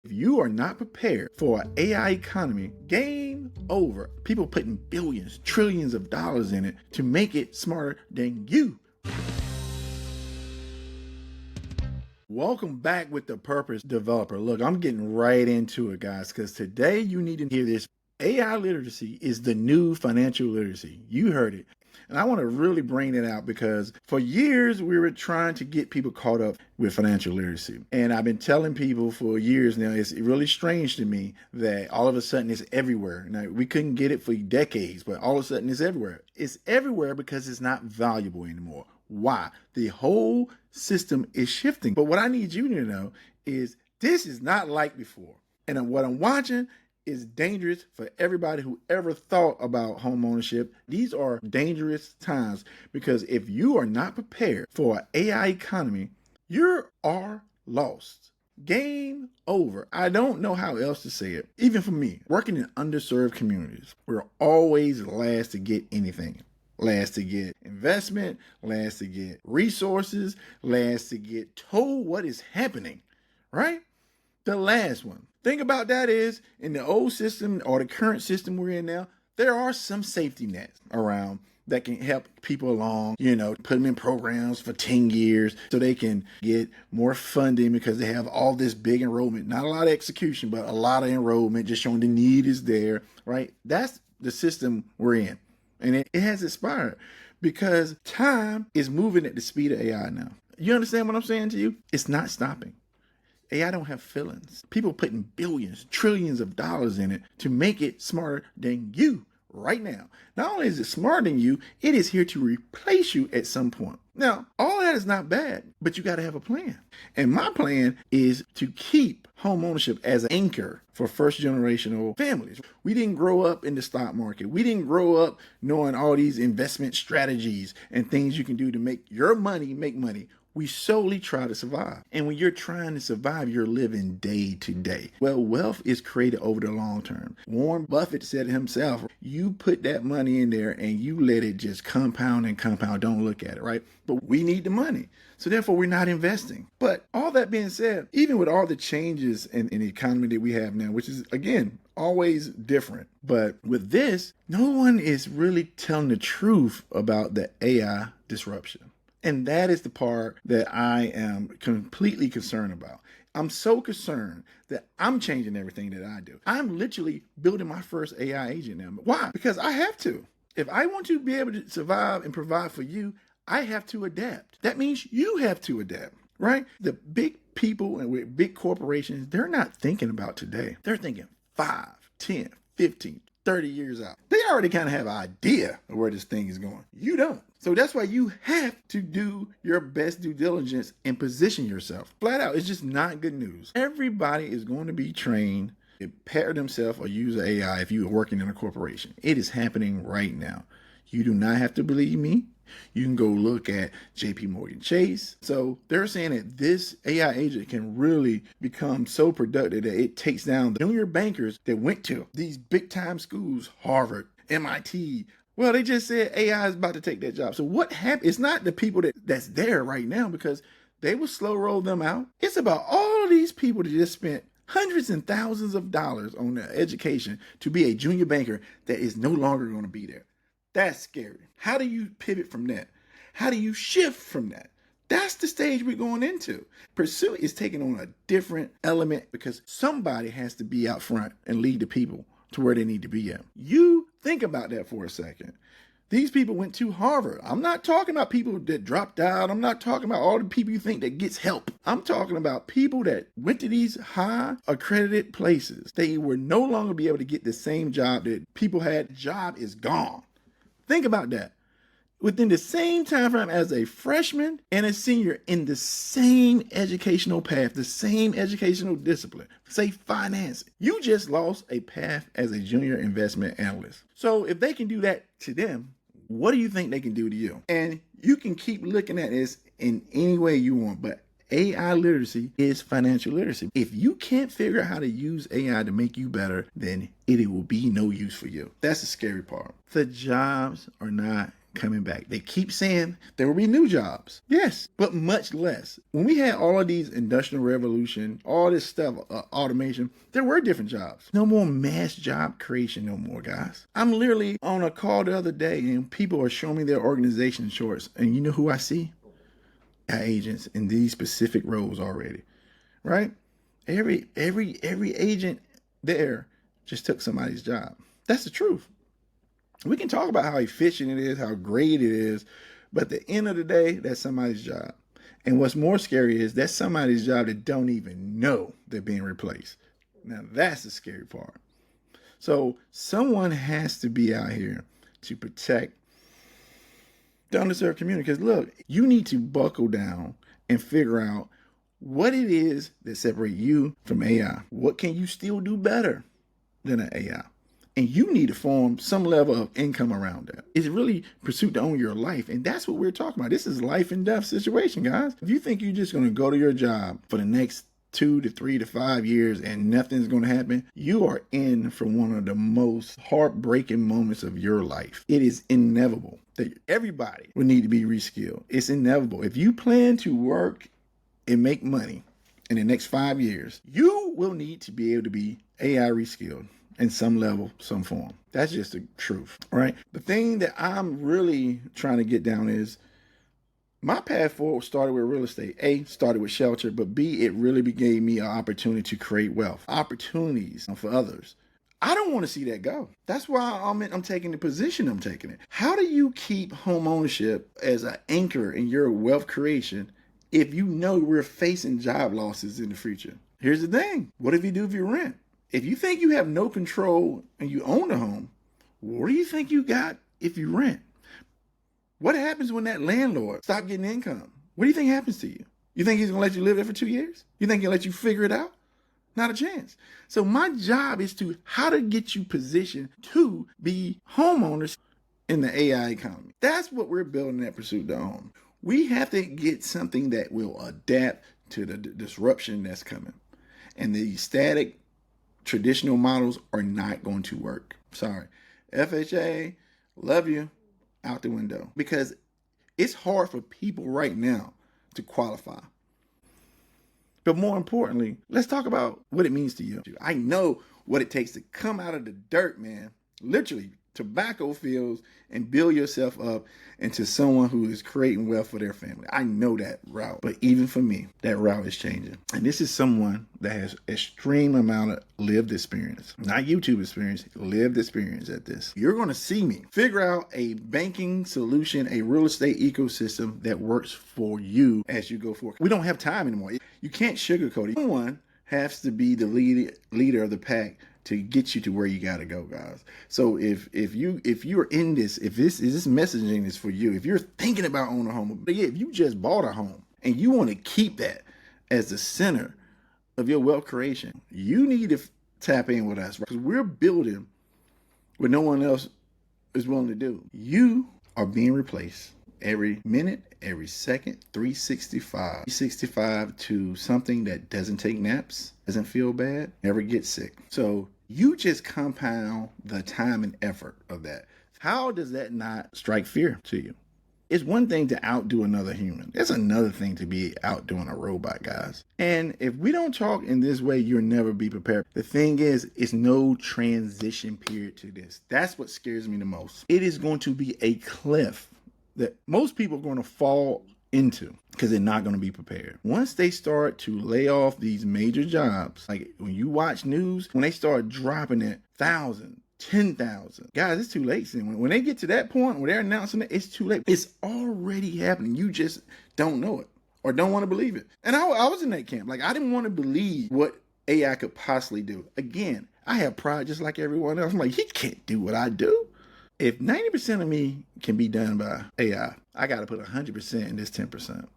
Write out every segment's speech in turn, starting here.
If you are not prepared for an AI economy, game over. People putting billions, trillions of dollars in it to make it smarter than you. Welcome back with the Purpose Developer. Look, I'm getting right into it, guys, because today you need to hear this. AI literacy is the new financial literacy. You heard it. And I want to really bring it out because for years we were trying to get people caught up with financial literacy. And I've been telling people for years now, it's really strange to me that all of a sudden it's everywhere. Now, we couldn't get it for decades, but all of a sudden it's everywhere. It's everywhere because it's not valuable anymore. Why? The whole system is shifting. But what I need you to know is this is not like before. And what I'm watching is dangerous for everybody who ever thought about home ownership. These are dangerous times because if you are not prepared for an AI economy, you are lost. Game over. I don't know how else to say it. Even for me, working in underserved communities, we're always last to get anything. Last to get investment, last to get resources, last to get told what is happening, right? The last one. Thing about that is, in the old system or the current system we're in now, there are some safety nets around that can help people along, put them in programs for 10 years so they can get more funding because they have all this big enrollment. Not a lot of execution, but a lot of enrollment, just showing the need is there, right? That's the system we're in. And it has expired because time is moving at the speed of AI now. You understand what I'm saying to you? It's not stopping. AI don't have feelings. People putting billions, trillions of dollars in it to make it smarter than you right now. Not only is it smarter than you, it is here to replace you at some point. Now, all that is not bad, but you got to have a plan. And my plan is to keep home ownership as an anchor for first generational families. We didn't grow up in the stock market. We didn't grow up knowing all these investment strategies and things you can do to make your money make money. We solely try to survive. And when you're trying to survive, you're living day to day. Well, wealth is created over the long term. Warren Buffett said it himself, you put that money in there and you let it just compound and compound. Don't look at it, right? But we need the money. So therefore, we're not investing. But all that being said, even with all the changes in the economy that we have now, which is, again, always different. But with this, no one is really telling the truth about the AI disruption. And that is the part that I am completely concerned about. I'm so concerned that I'm changing everything that I do. I'm literally building my first AI agent now. Why? Because I have to. If I want to be able to survive and provide for you, I have to adapt. That means you have to adapt, right? The big people and with big corporations, they're not thinking about today. They're thinking 5, 10, 15, 30 years out. They already kind of have an idea of where this thing is going. You don't. So that's why you have to do your best due diligence and position yourself. Flat out, it's just not good news. Everybody is going to be trained to pair themselves or use AI if you are working in a corporation. It is happening right now. You do not have to believe me. You can go look at JP Morgan Chase. So they're saying that this AI agent can really become so productive that it takes down the junior bankers that went to these big time schools, Harvard, MIT. Well, they just said AI is about to take that job. So what happened? It's not the people that's there right now because they will slow roll them out. It's about all of these people that just spent hundreds and thousands of dollars on their education to be a junior banker that is no longer going to be there. That's scary. How do you pivot from that? How do you shift from that? That's the stage we're going into. Pursuit is taking on a different element because somebody has to be out front and lead the people to where they need to be at. You think about that for a second. These people went to Harvard. I'm not talking about people that dropped out. I'm not talking about all the people you think that gets help. I'm talking about people that went to these high accredited places. They will no longer be able to get the same job that people had. The job is gone. Think about that. Within the same time frame as a freshman and a senior in the same educational path, the same educational discipline, say finance, you just lost a path as a junior investment analyst. So if they can do that to them, what do you think they can do to you? And you can keep looking at this in any way you want, but AI literacy is financial literacy. If you can't figure out how to use AI to make you better, then it will be no use for you. That's the scary part. The jobs are not coming back. They keep saying there will be new jobs. Yes, but much less. When we had all of these industrial revolution, all this stuff, automation, there were different jobs. No more mass job creation no more, guys. I'm literally on a call the other day and people are showing me their organization charts. And you know who I see? Our agents in these specific roles already, right? Every agent there just took somebody's job. That's the truth. We can talk about how efficient it is, how great it is, but at the end of the day, that's somebody's job. And what's more scary is that's somebody's job that don't even know they're being replaced. Now that's the scary part. So someone has to be out here to protect the underserved community. Because look, you need to buckle down and figure out what it is that separates you from AI. What can you still do better than an AI? And you need to form some level of income around that. It's really pursuit to own your life. And that's what we're talking about. This is life and death situation, guys. If you think you're just going to go to your job for the next 2 to 3 to 5 years and nothing's going to happen, you are in for one of the most heartbreaking moments of your life. It is inevitable that everybody will need to be reskilled. It's inevitable. If you plan to work and make money in the next 5 years, you will need to be able to be AI reskilled in some level, some form. That's just the truth, right? The thing that I'm really trying to get down is my path forward started with real estate. A, started with shelter, but B, it really gave me an opportunity to create wealth, opportunities for others. I don't want to see that go. That's why I'm taking the position I'm taking it. How do you keep home ownership as an anchor in your wealth creation if you know we're facing job losses in the future? Here's the thing. What if you rent? If you think you have no control and you own a home, what do you think you got if you rent? What happens when that landlord stops getting income? What do you think happens to you? You think he's going to let you live there for 2 years? You think he'll let you figure it out? Not a chance. So my job is how to get you positioned to be homeowners in the AI economy. That's what we're building at Pursuit to Own. We have to get something that will adapt to the disruption that's coming. And the static traditional models are not going to work. Sorry. FHA, love you, out the window. Because it's hard for people right now to qualify. But more importantly, let's talk about what it means to you. I know what it takes to come out of the dirt, man. Literally, tobacco fields, and build yourself up into someone who is creating wealth for their family. I know that route. But even for me, that route is changing. And this is someone that has extreme amount of lived experience. Not YouTube experience, lived experience at this. You're going to see me figure out a banking solution, a real estate ecosystem that works for you as you go forward. We don't have time anymore. You can't sugarcoat it. Someone has to be the leader of the pack to get you to where you got to go, guys. So if you're in this, if this messaging is for you, if you're thinking about owning a home, but yeah, if you just bought a home and you want to keep that as the center of your wealth creation, you need to tap in with us, because we're building what no one else is willing to do. You are being replaced every minute, every second, 365. 365 to something that doesn't take naps, doesn't feel bad, never gets sick. So you just compound the time and effort of that. How does that not strike fear to you? It's one thing to outdo another human. It's another thing to be outdoing a robot, guys. And if we don't talk in this way, you'll never be prepared. The thing is, it's no transition period to this. That's what scares me the most. It is going to be a cliff that most people are going to fall into because they're not going to be prepared. Once they start to lay off these major jobs, like when you watch news, when they start dropping it 1,000, 10,000, guys, it's too late. When they get to that point where they're announcing it, it's too late. It's already happening. You just don't know it or don't want to believe it. And I was in that camp. Like, I didn't want to believe what AI could possibly do. Again, I have pride just like everyone else. I'm like, he can't do what I do. If 90% of me can be done by AI, I got to put 100% in this 10%.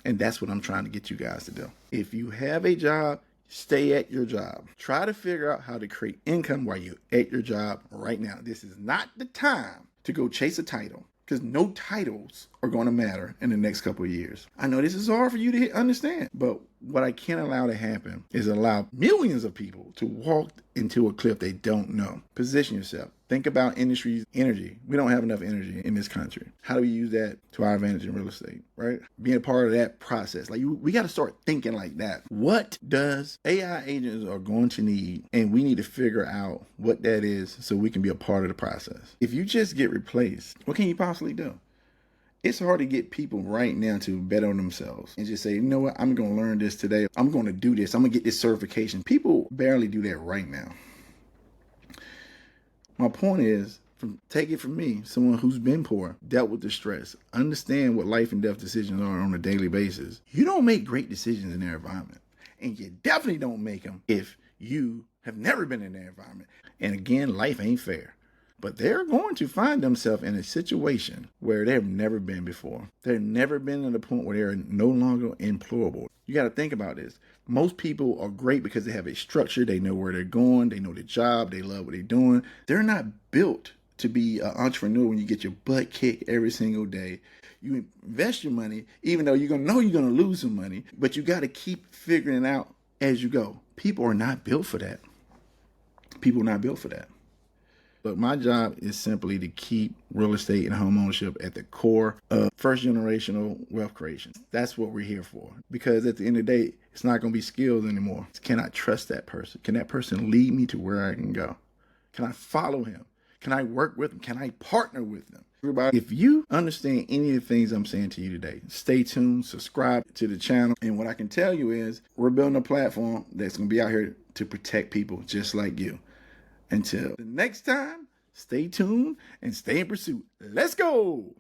And that's what I'm trying to get you guys to do. If you have a job, stay at your job. Try to figure out how to create income while you're at your job right now. This is not the time to go chase a title, because no titles are going to matter in the next couple of years. I know this is hard for you to understand, but what I can't allow to happen is allow millions of people to walk into a cliff they don't know. Position yourself. Think about industry's energy. We don't have enough energy in this country. How do we use that to our advantage in real estate, right? Being a part of that process. Like we got to start thinking like that. What does AI agents are going to need? And we need to figure out what that is so we can be a part of the process. If you just get replaced, what can you possibly do? It's hard to get people right now to bet on themselves and just say, you know what, I'm going to learn this today. I'm going to do this. I'm going to get this certification. People barely do that right now. My point is, take it from me, someone who's been poor, dealt with the stress, understand what life and death decisions are on a daily basis. You don't make great decisions in their environment. And you definitely don't make them if you have never been in their environment. And again, life ain't fair. But they're going to find themselves in a situation where they've never been before. They've never been at a point where they're no longer employable. You got to think about this. Most people are great because they have a structure. They know where they're going. They know the job. They love what they're doing. They're not built to be an entrepreneur when you get your butt kicked every single day. You invest your money, even though you're going to lose some money, but you got to keep figuring it out as you go. People are not built for that. People are not built for that. Look, my job is simply to keep real estate and home ownership at the core of first generational wealth creation. That's what we're here for. Because at the end of the day, it's not going to be skills anymore. Can I trust that person? Can that person lead me to where I can go? Can I follow him? Can I work with him? Can I partner with them? Everybody, if you understand any of the things I'm saying to you today, stay tuned, subscribe to the channel. And what I can tell you is we're building a platform that's going to be out here to protect people just like you. Until the next time, stay tuned and stay in pursuit. Let's go.